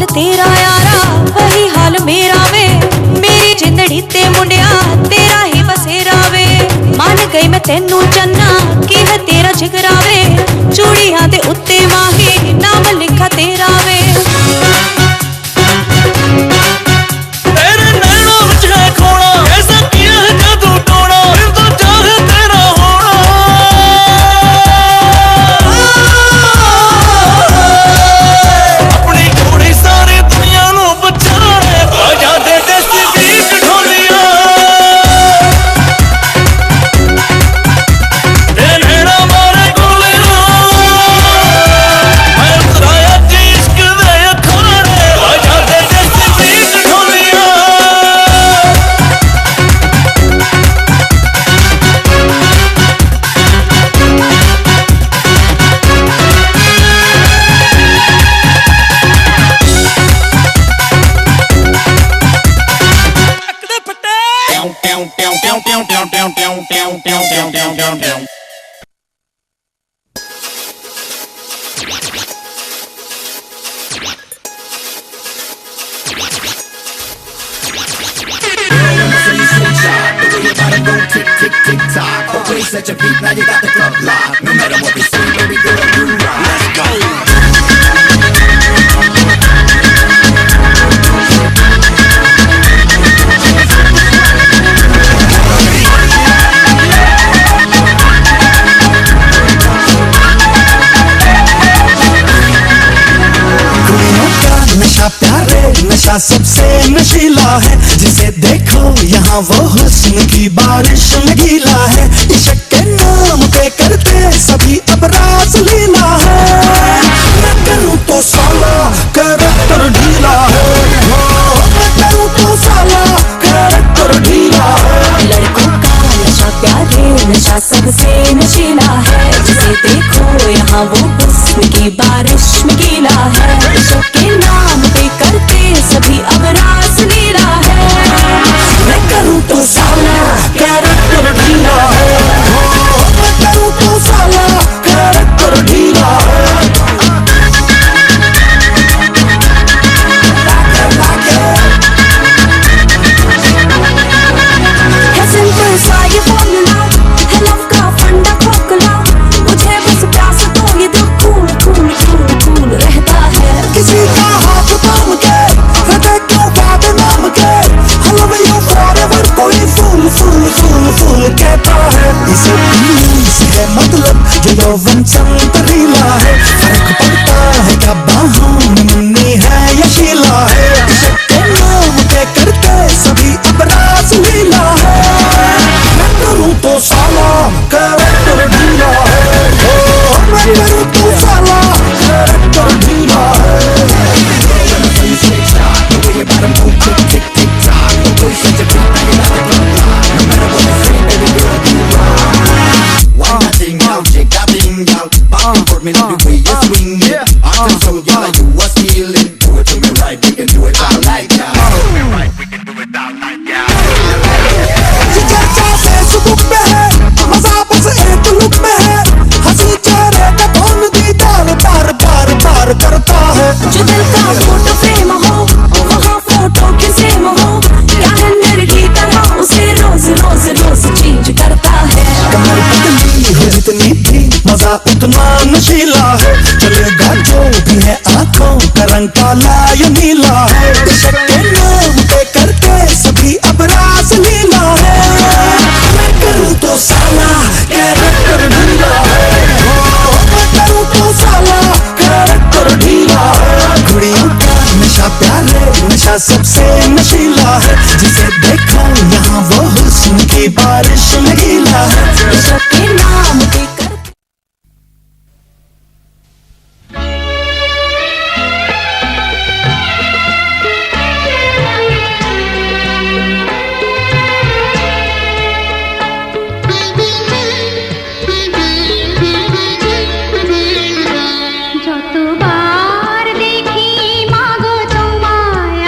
तेरा यारा वही हाल मेरा वे, मेरी जिंदड़ी ते मुंडिया तेरा ही बसेरा वे। मान गई मैं तेनू चन्ना की है तेरा जिगरा वे, चूड़ियां दे उत्ते माही नाम लिखा तेरा वे। Such a beat, now you got the club locked. No matter what we say, baby girl, you rock. Let's go. नशा प्यारे नशा सबसे नशीला है, जिसे देखो यहाँ वो हुस्न की बारिश में गीला है। इश्क के नाम पे करते सभी अपराध लीला है। मैं करूँ तो साला कैरेक्टर ढीला है, मैं करूँ तो साला कैरेक्टर ढीला है। लड़कों का नशा प्यारे सबसे नशीला है, जिसे देखो यहाँ वो हुस्न की बारिश में गीला है। इश्क के नाम पे करते सभी अब रास लीला है। मैं करूँ तो साला कैरेक्टर ढीला है, मैं करूँ तो साला कैरेक्टर ढीला है। है सिंपल सा ये फॉर्मूला, है लव का फंडा खोखला। मुझे बस प्यास दो, ये दिल कूल कूल कूल कूल रहता है। किसी का हाथ थाम के हृदय क्यों बात नाम के, I love you forever कोई फूल फूल फूल फूल कहता है। इसे पीने से है मतलब जो यौवन संतरीला है, फर्क पड़ता है क्या बाहों में मुन्नी है या शीला है। इश्क के नाम पे करते सभी अब रास लीला है। मैं करूँ तो साला कैरेक्टर ढीला है, मैं करूँ तो साला कैरेक्टर ढीला है। Me love the way you swing it. I can show you like you was feeling. Do it to me right, we can do it all night, yeah. Do me right, we can do it all night, yeah. ये चर्चा Facebook पे है, मजा बस एक look में है। हंसी चेहरे का कौन दीदार बार बार बार करता है। जो दिल का फोटो फ्रेम हो, वहाँ फोटो की सेम हो। कैलेंडर की तरह उसे रोज रोज रोज चेंज करता है। कमर पतली हो जितनी थी मजा उतना नशीला है। चलेगा जो भी है आंखों का रंग काला या नीला है। इश्क के नाम पे करते सभी अब रास लीला है। मैं करूँ तो साला कैरेक्टर ढीला है, मैं करूँ तो साला कैरेक्टर ढीला है। घुड़ियों का नशा प्यारे नशा सबसे नशीला है, जिसे देखो यहाँ वो हुस्न की बारिश में गीला है। इश्क के नाम पे যতবার দেখি মাগো তোমায়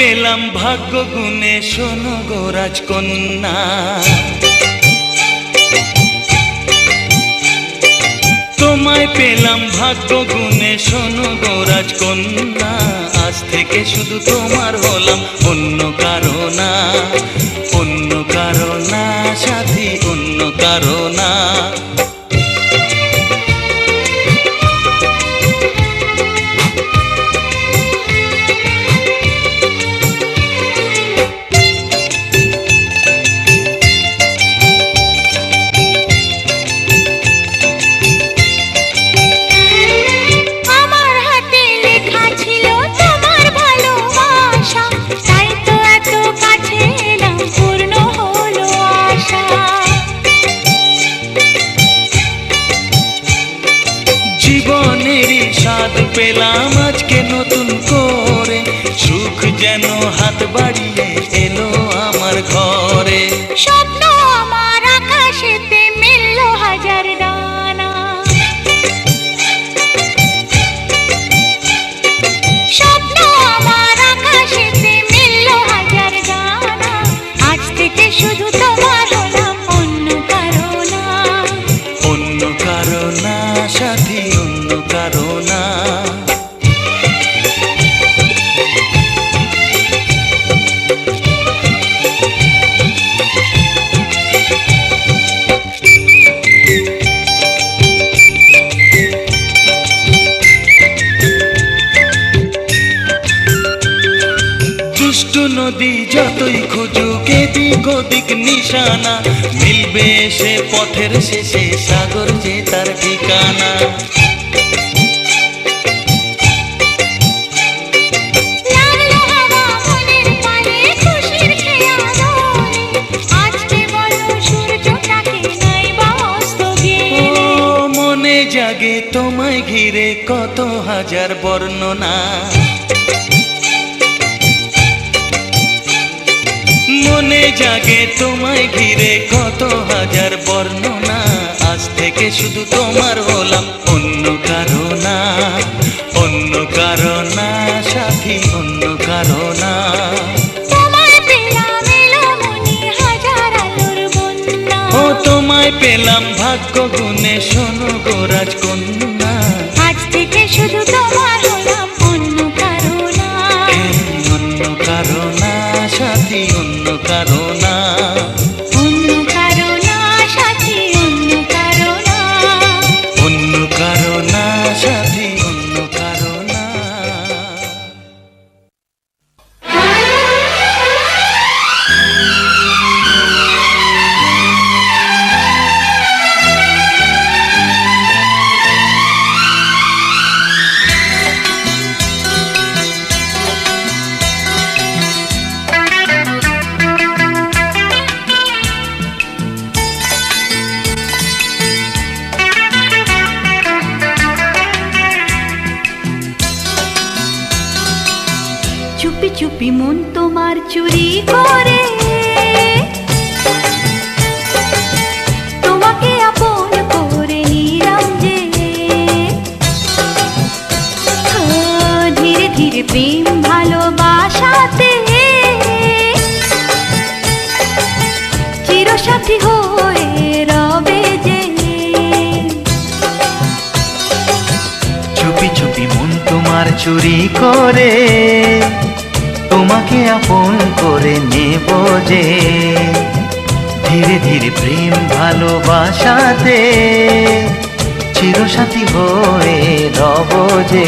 পেলাম ভাগ্য গুণে শোনো গো রাজকন্যা, তোমায় পেলাম ভাগ্য গুণে শোনো গো রাজকন্যা। আজ থেকে শুধু তোমার হলাম, অন্য কারো না, অন্য কারো না সাথী, অন্য কারো না। জীবনেরই স্বাদ পেলাম আজকে নতুন করে, সুখ যেন হাত বাড়িয়ে এলো আমার ঘরে। স্বপ্ন আমার আকাশেতে মিলল হাজার ডানা, স্বপ্ন আমার আকাশেতে মিলল হাজার ডানা। আজ থেকে শুধু তোমার হলাম, অন্য কারো না, অন্য কারো না সাথী, অন্য কারো না। দুষ্টু নদী যতই খুঁজুক এদিক ওদিক নিশানা, মিলবে সে পথের শেষে সাগর যে তার ঠিকানা। লাগলো হাওয়া মনের পানে খুশির খেয়া দোলে, আজকে বলো সূর্যটাকে নাই বা অস্ত ও গেলে। মনে জাগে তোমায় ঘিরে কত হাজার বর্ণনা, মনে জাগে তোমায় ঘিরে কত হাজার বর্ণনা। আজ থেকে শুধু তোমার হলাম, অন্য কারো না, অন্য কারো না সাথী, অন্য কারো না। তোমায় পেলাম এলো মনে হাজার আলোর বন্যা, ও তোমায় পেলাম ভাগ্য গুণে শোনো গো রাজকন্যা। আজ থেকে শুধু তোমার হলাম, অন্য কারো না, অন্য কারো না সাথী, অন্য কারো না। অন্য কারো না সাথী, অন্য কারো না, অন্য কারো না সাথী, অন্য কারো না। চুপি চুপি মন তোমার চুরি করে, তোমাকে আপন করে নিলাম যে। ধীরে ধীরে প্রেম ভালোবাসাতে চিরসাথী হয়ে রবে যে। চুপি চুপি মন তোমার চুরি করে, তোমাকে আপন করে নেব যে। ধীরে ধীরে প্রেম ভালোবাসাতে চিরসাথী হয়ে রব যে।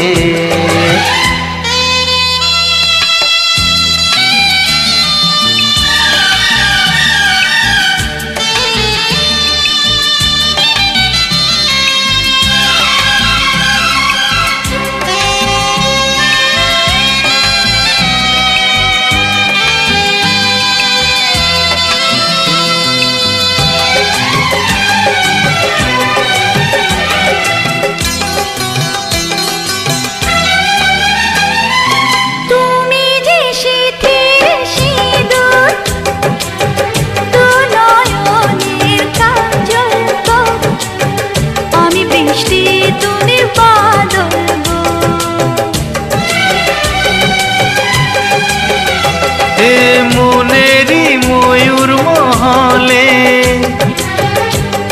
মনেরই ময়ূর মহলে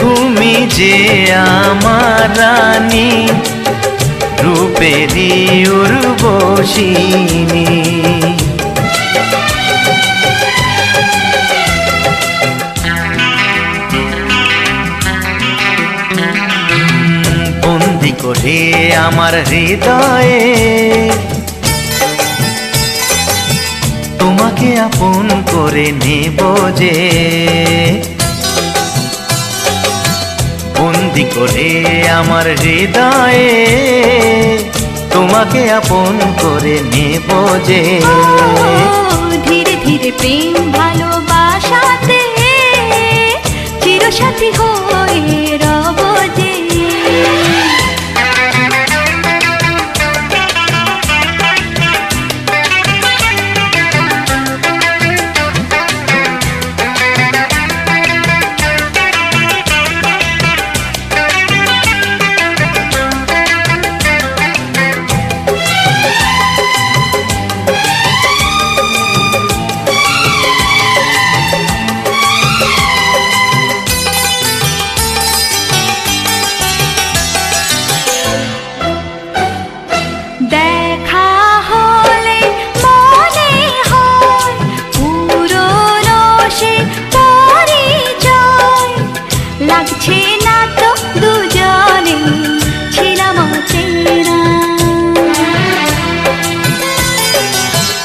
তুমি যে আমার রানী, রূপেরই উর্বশিনী। বন্দি করে আমার হৃদয়ে তোমাকে আপন করে নেব যে, বন্দি করে আমার হৃদয়ে তোমাকে আপন করে নেব যে। ধীরে ধীরে প্রেম ভালোবাসাতে চিরসাথী হয়ে রব যে।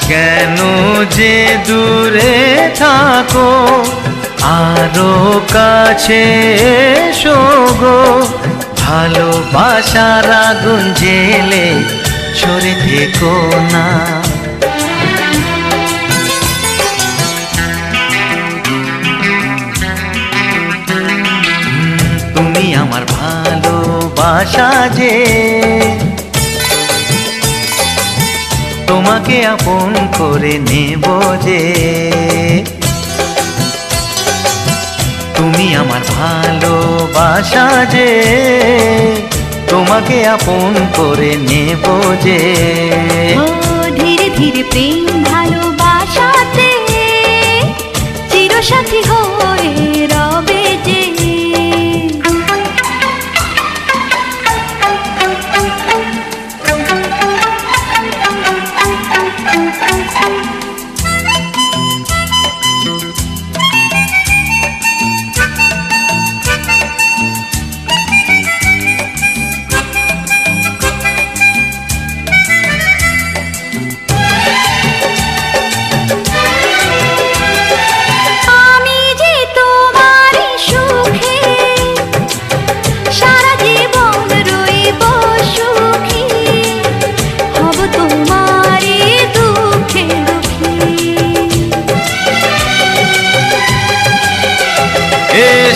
কেন যে দূরে থাকো আরো কাছে এসো গো, ভালোবাসার আগুন জেলে সরে থেকো না। তুমি আমার ভালোবাসা যে, তোমাকে আপন করে নেব যে। তুমি আমার ভালোবাসা যে, তোমাকে আপন করে নেব যে। ধীরে ধীরে প্রেম ভালোবাসাতে চিরসাথী হয়ে রবে যে।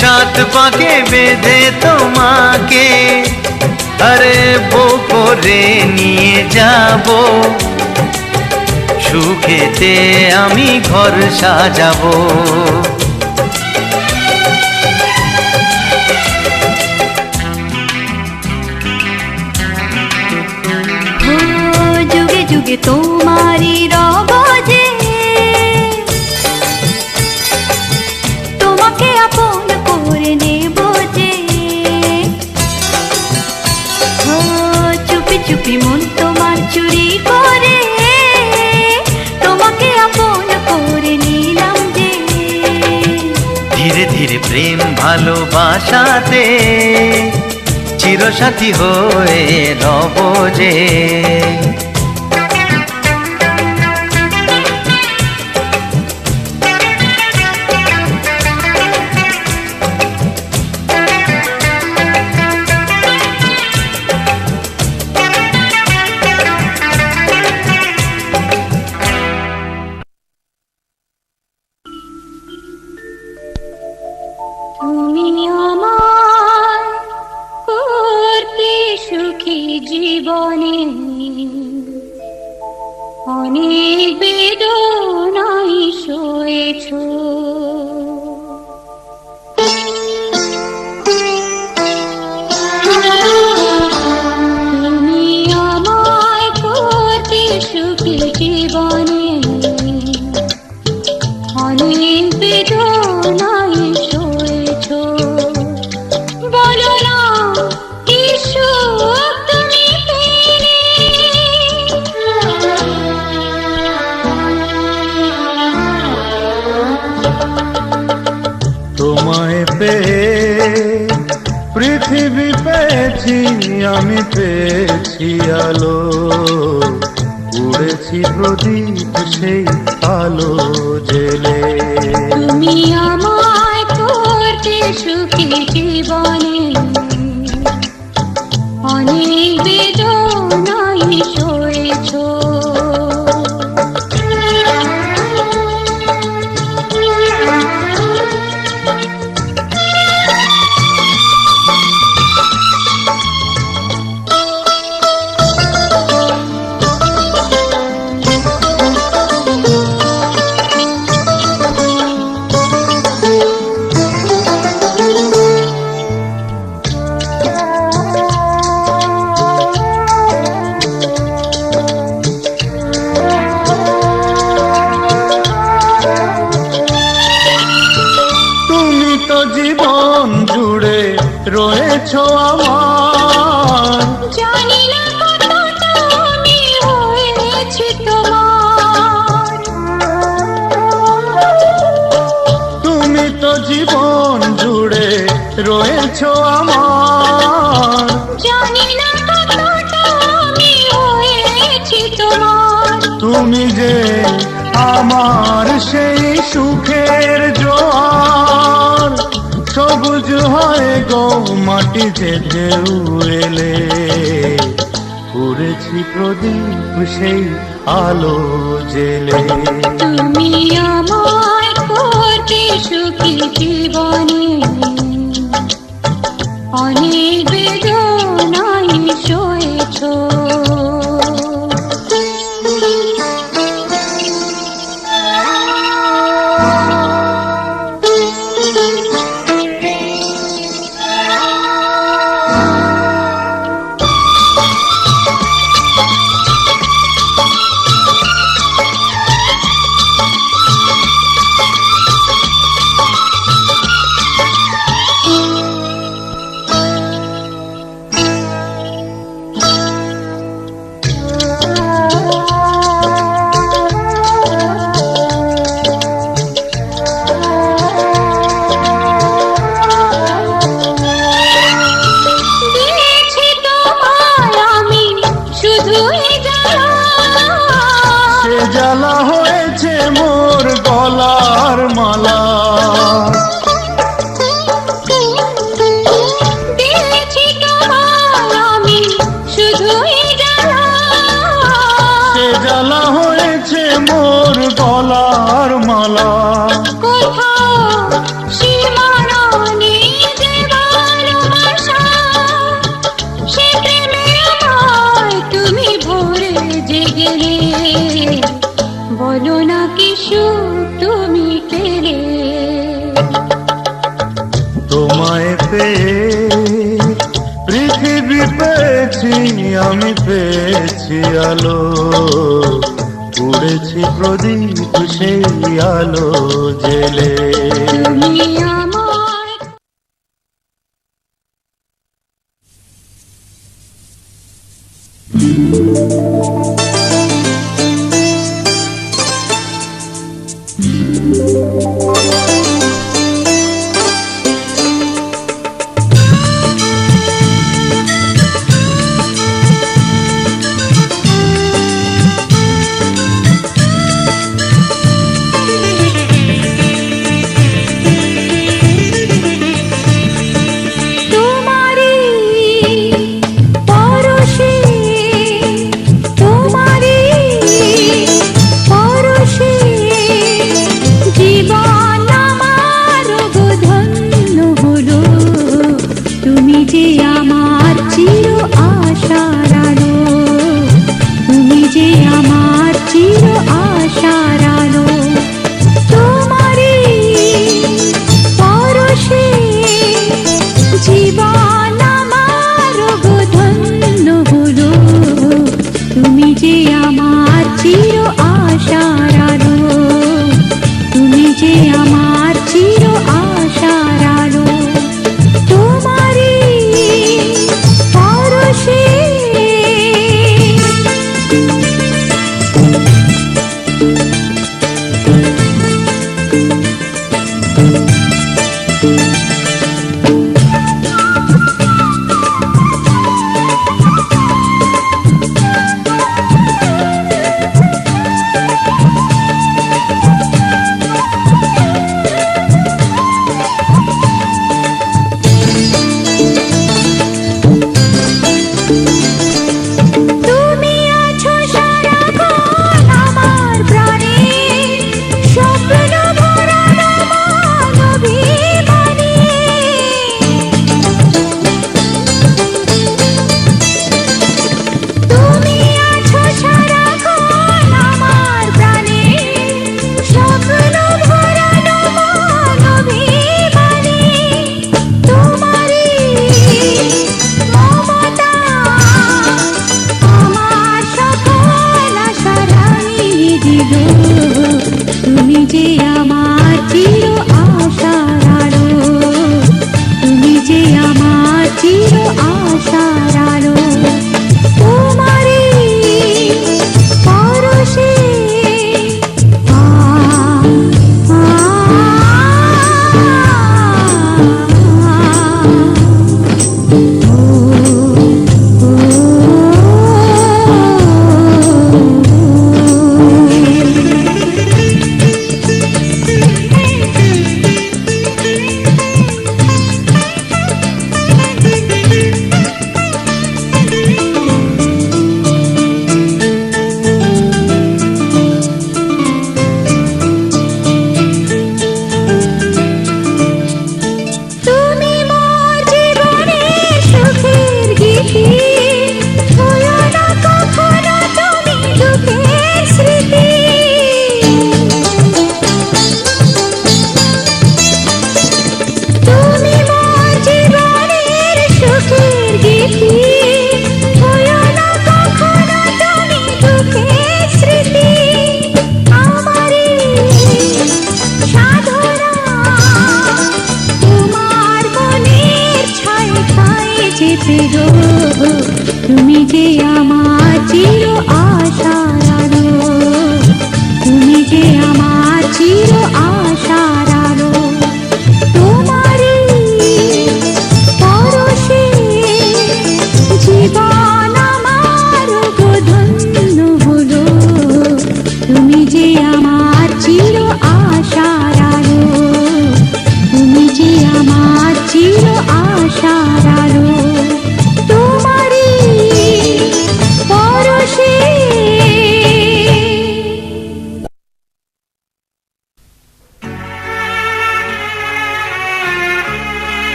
সাত পাকে বেঁধে তোমাকে আরে বউ করে নিয়ে যাব, সুখেতে আমি ঘর সাজাবো। যুগে যুগে তোমারই রব যে, তোমাকে আপন করে নেব যে। চুপি চুপি মন তোমার চুরি করে তোমাকে আপন করে নিলাম যে। ধীরে ধীরে প্রেম ভালোবাসাতে চিরসাথী হয়ে রব যে। তুমি আমার করতে সুখী জীবনে অনেক বেদনায় সয়েছ, তুমি আমায় করতে সুখী জীবনে তোমায় পেয়ে পৃথিবী পেয়েছি, আমি পেয়েছি আলো, উড়েছি প্রদীপ সেই আলো জেলে। তুমি আমায় করতে সুখী জীবনে, অনেক বেদনায় সয়েছ। জীবন জুড়ে রয়েছো আমার, জানি না কতটা আমি হয়েছি তোমার। তুমি তো জীবন জুড়ে রয়েছো আমার, জানি না কতটা আমি হয়েছি তোমার। তুমি যে আমার সেই সুখের জোয়ার, সবুজ হয় গো মাটিতে ঢেউ এলে, উড়েছি প্রদীপ সেই আলো জেলে। তুমি আমায় করতে সুখী জীবনে, অনেক বেদনায় সয়েছ। জ্বালা হয়েছে মোর গলার মালা, দিয়েছি তোমায় আমি শুধুই জ্বালা। সে জ্বালা হয়েছে মোর গলার মালা। কোথাও সীমানা নেই যে ভালোবাসা, সে প্রেমে আমায় তুমি ভরে জেগেলে। বলো না কি সুখ তুমি পেলে। তোমায় পেয়ে পৃথিবী পেয়েছি, আমি পেয়েছি আলো, উড়েছি প্রদীপ সেই আলো জেলে। তুমি আমায়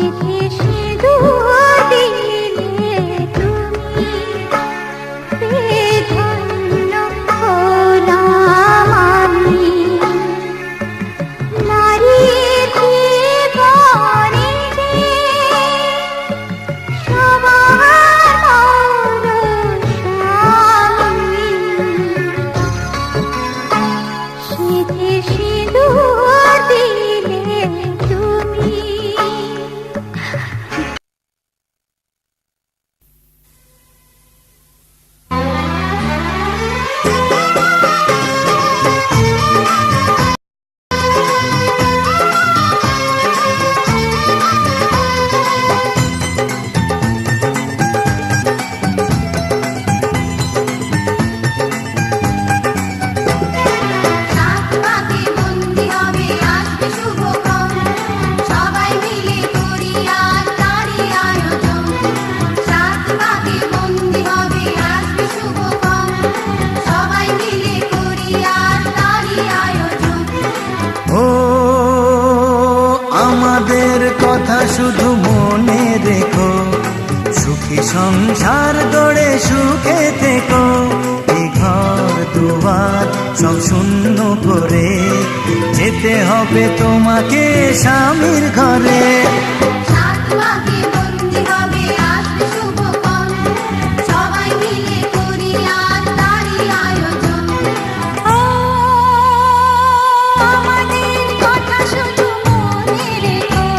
সিঁথি সিঁদুর দিলে তুমি, পেয়ে ধন্য হলাম আমি। নারীর জীবনে যে সবার মরণ স্বামী, সিঁথি সিঁদুর দিলে তুমি। সাত পাকে বন্দি হবে আসবে শুভক্ষণ, সবাই মিলে করি আজ তারই আয়োজন। সাত পাকে বন্দি হবে আসবে শুভক্ষণ, সবাই মিলে করি আজ তারই আয়োজন। ও আমাদের কথা শুধু মনে রেখো, সুখী সংসার গড়ে সুখে থেকো। এই ঘর দুয়ার সব শূন্য করে যেতে হবে তোমাকে স্বামীর ঘরে। সাত পাকে বন্দি হবে আসবে শুভক্ষণ, সবাই মিলে করি আজ তারই আয়োজন। ও আমাদের কথা শুধু মনে রেখো,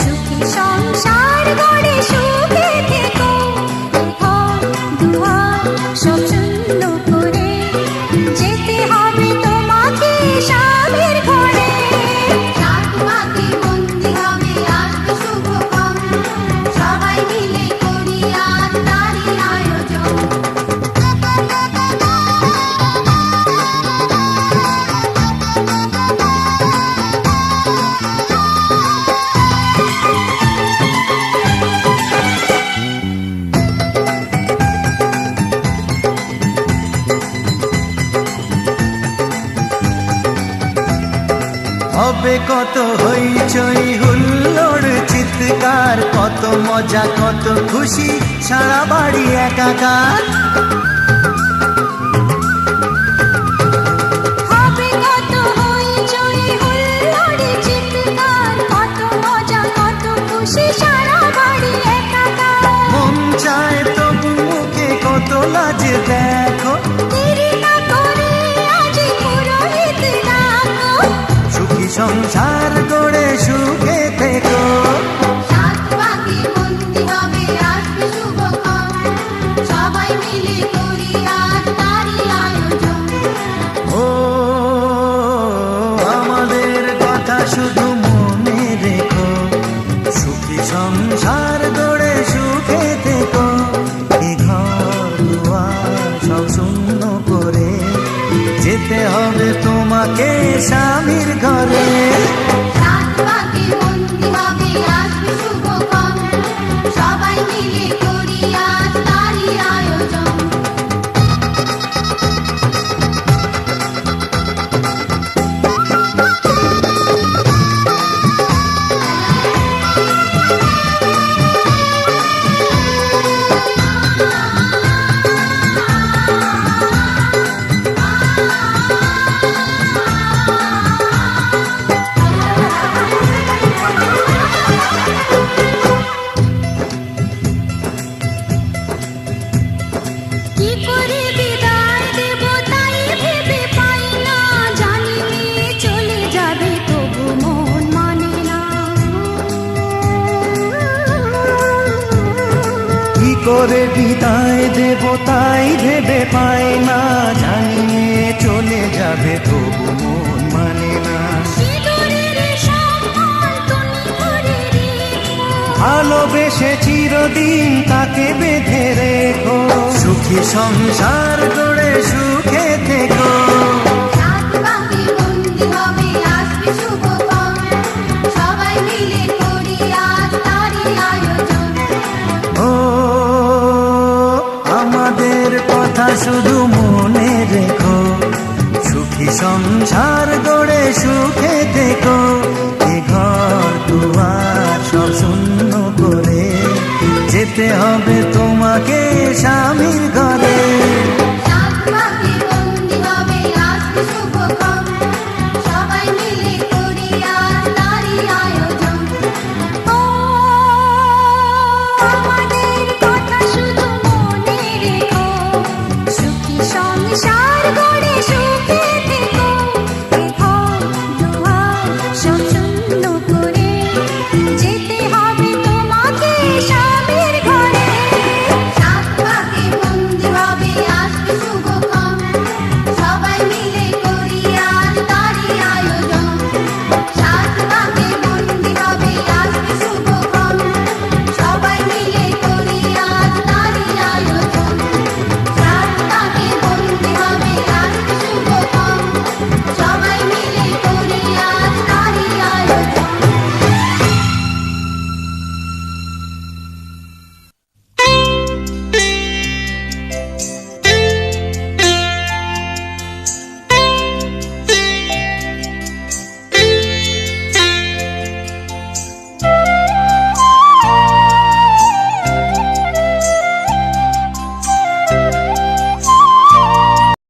সুখী সংসার গড়ে সুখে থেকো। ঘর দুয়ার সব শূন্য করে যেতে হবে তোমাকে স্বামীর ঘরে। সাত পাকে বন্দি হবে আসবে শুভক্ষণ, সবাই মিলে করি আজ তারই আয়োজন। হবে কত হইচই হুল্লোড় চিৎকার, কত মজা কত খুশি সারা বাড়ি একাকার। হবে কত হইচই হুল্লোড়ে চিৎকার, কত মজা কত খুশি সারা বাড়ি একাকার। মন চায় তবু মুখে কত লাজে দেখো, দেরি না করে আজই পুরোহিত ডাকো। সুখী সংসার গড়ে সুখে থেকো। সাত পাকে বন্দি হবে আসবে শুভক্ষণ, সবাই মিলে করি আজ তারই আয়োজন। ও আমাদের কথা শুধু মনে রেখো, সুখী সংসার গড়ে সুখে থেকো। এই ঘর দুয়ার সব শূন্য করে যেতে হবে তোমাকে স্বামীর ঘরে। সাত পাকে বন্দি হবে আসবে শুভক্ষণ, সবাই মিলে করি আজ তারই আয়োজন। কি করে বিদায় দেব তাই ভেবে পাই না, জানি মেয়ে চলে যাবে তবু মন মানে না। কি করে বিদায় দেব তাই ভেবে পাই না, জানি চলে যাবে তবু মন মানে না। সিঁদুরের সম্মান তুমি করে রেখো, ভালোবেসে চিরদিন তাকে বেঁধে রেখো, সুখী সংসার গড়ে সুখে থেকো। সাত পাকে বন্দি হবে আসবে শুভক্ষণ, সবাই মিলে করি আজ তারই আয়োজন। ও আমাদের কথা শুধু মনে রেখো, সুখী সংসার গড়ে সুখে থেকো। এ ঘর দুয়ার সব শূন্য করে যেতে হবে তো